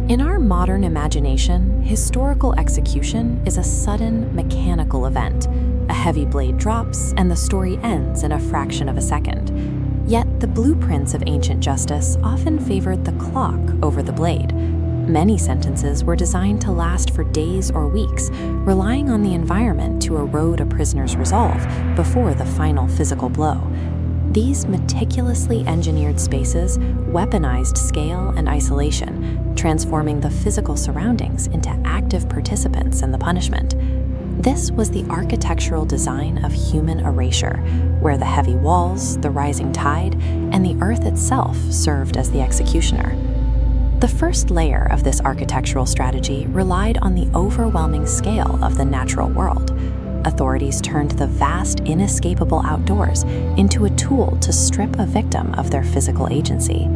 In our modern imagination, historical execution is a sudden, mechanical event. A heavy blade drops, and the story ends in a fraction of a second. Yet, the blueprints of ancient justice often favored the clock over the blade. Many sentences were designed to last for days or weeks, relying on the environment to erode a prisoner's resolve before the final physical blow. These meticulously engineered spaces weaponized scale and isolation, transforming the physical surroundings into active participants in the punishment. This was the architectural design of human erasure, where the heavy walls, the rising tide, and the earth itself served as the executioner. The first layer of this architectural strategy relied on the overwhelming scale of the natural world. Authorities turned the vast, inescapable outdoors into a tool to strip a victim of their physical agency.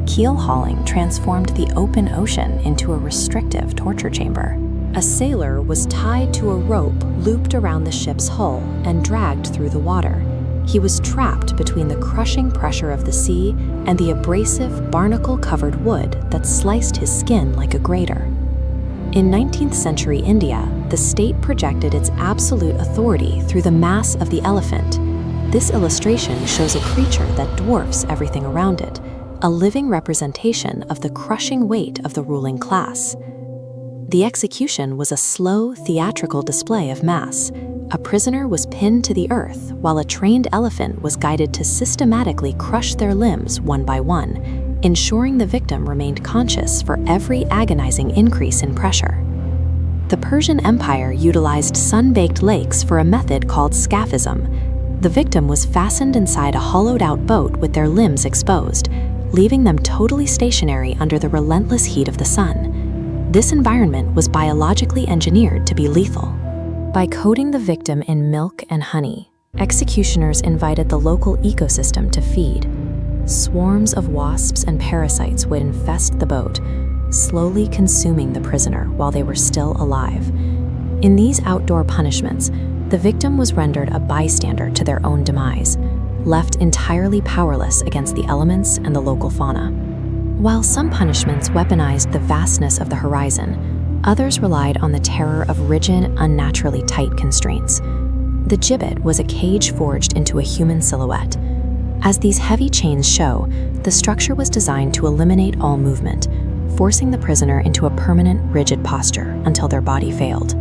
Keel hauling transformed the open ocean into a restrictive torture chamber. A sailor was tied to a rope looped around the ship's hull and dragged through the water. He was trapped between the crushing pressure of the sea and the abrasive, barnacle-covered wood that sliced his skin like a grater. In 19th century India, the state projected its absolute authority through the mass of the elephant. This illustration shows a creature that dwarfs everything around it, a living representation of the crushing weight of the ruling class. The execution was a slow, theatrical display of mass. A prisoner was pinned to the earth, while a trained elephant was guided to systematically crush their limbs one by one, ensuring the victim remained conscious for every agonizing increase in pressure. The Persian Empire utilized sun-baked lakes for a method called scaphism. The victim was fastened inside a hollowed-out boat with their limbs exposed, leaving them totally stationary under the relentless heat of the sun. This environment was biologically engineered to be lethal. By coating the victim in milk and honey, executioners invited the local ecosystem to feed. Swarms of wasps and parasites would infest the boat, slowly consuming the prisoner while they were still alive. In these outdoor punishments, the victim was rendered a bystander to their own demise, left entirely powerless against the elements and the local fauna. While some punishments weaponized the vastness of the horizon, others relied on the terror of rigid, unnaturally tight constraints. The gibbet was a cage forged into a human silhouette. As these heavy chains show, the structure was designed to eliminate all movement, forcing the prisoner into a permanent, rigid posture until their body failed.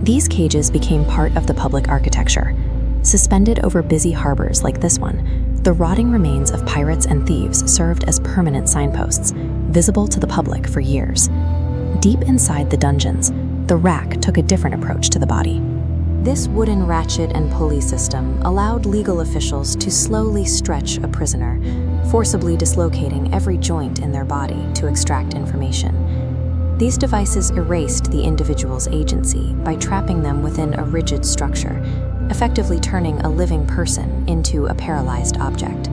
These cages became part of the public architecture. Suspended over busy harbors like this one, the rotting remains of pirates and thieves served as permanent signposts, visible to the public for years. Deep inside the dungeons, the rack took a different approach to the body. This wooden ratchet and pulley system allowed legal officials to slowly stretch a prisoner, forcibly dislocating every joint in their body to extract information. These devices erased the individual's agency by trapping them within a rigid structure, effectively turning a living person into a paralyzed object.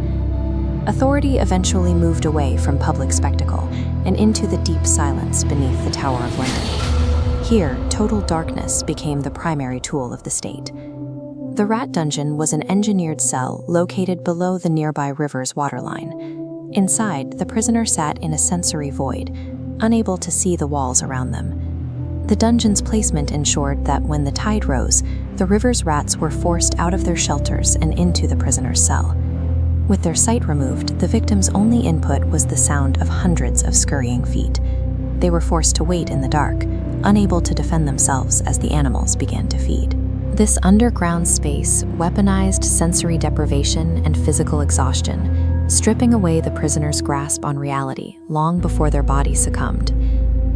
Authority eventually moved away from public spectacle and into the deep silence beneath the Tower of London. Here, total darkness became the primary tool of the state. The rat dungeon was an engineered cell located below the nearby river's waterline. Inside, the prisoner sat in a sensory void, unable to see the walls around them. The dungeon's placement ensured that when the tide rose, the river's rats were forced out of their shelters and into the prisoner's cell. With their sight removed, the victim's only input was the sound of hundreds of scurrying feet. They were forced to wait in the dark, unable to defend themselves as the animals began to feed. This underground space weaponized sensory deprivation and physical exhaustion, stripping away the prisoner's grasp on reality long before their body succumbed.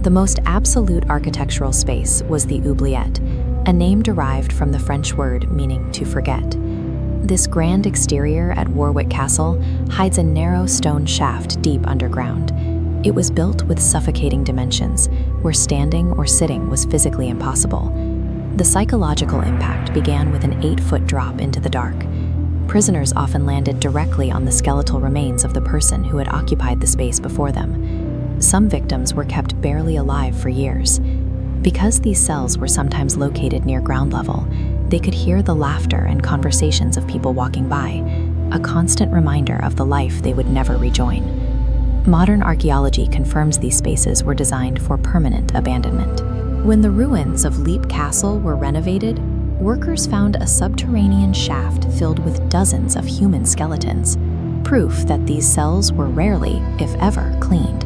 The most absolute architectural space was the oubliette, a name derived from the French word meaning to forget. This grand exterior at Warwick Castle hides a narrow stone shaft deep underground. It was built with suffocating dimensions, where standing or sitting was physically impossible. The psychological impact began with an 8-foot drop into the dark. Prisoners often landed directly on the skeletal remains of the person who had occupied the space before them. Some victims were kept barely alive for years. Because these cells were sometimes located near ground level, they could hear the laughter and conversations of people walking by, a constant reminder of the life they would never rejoin. Modern archaeology confirms these spaces were designed for permanent abandonment. When the ruins of Leap Castle were renovated, workers found a subterranean shaft filled with dozens of human skeletons, proof that these cells were rarely, if ever, cleaned.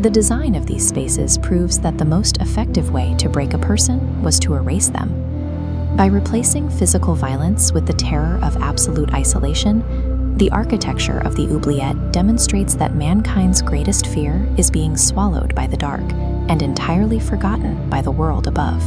The design of these spaces proves that the most effective way to break a person was to erase them. By replacing physical violence with the terror of absolute isolation, the architecture of the oubliette demonstrates that mankind's greatest fear is being swallowed by the dark and entirely forgotten by the world above.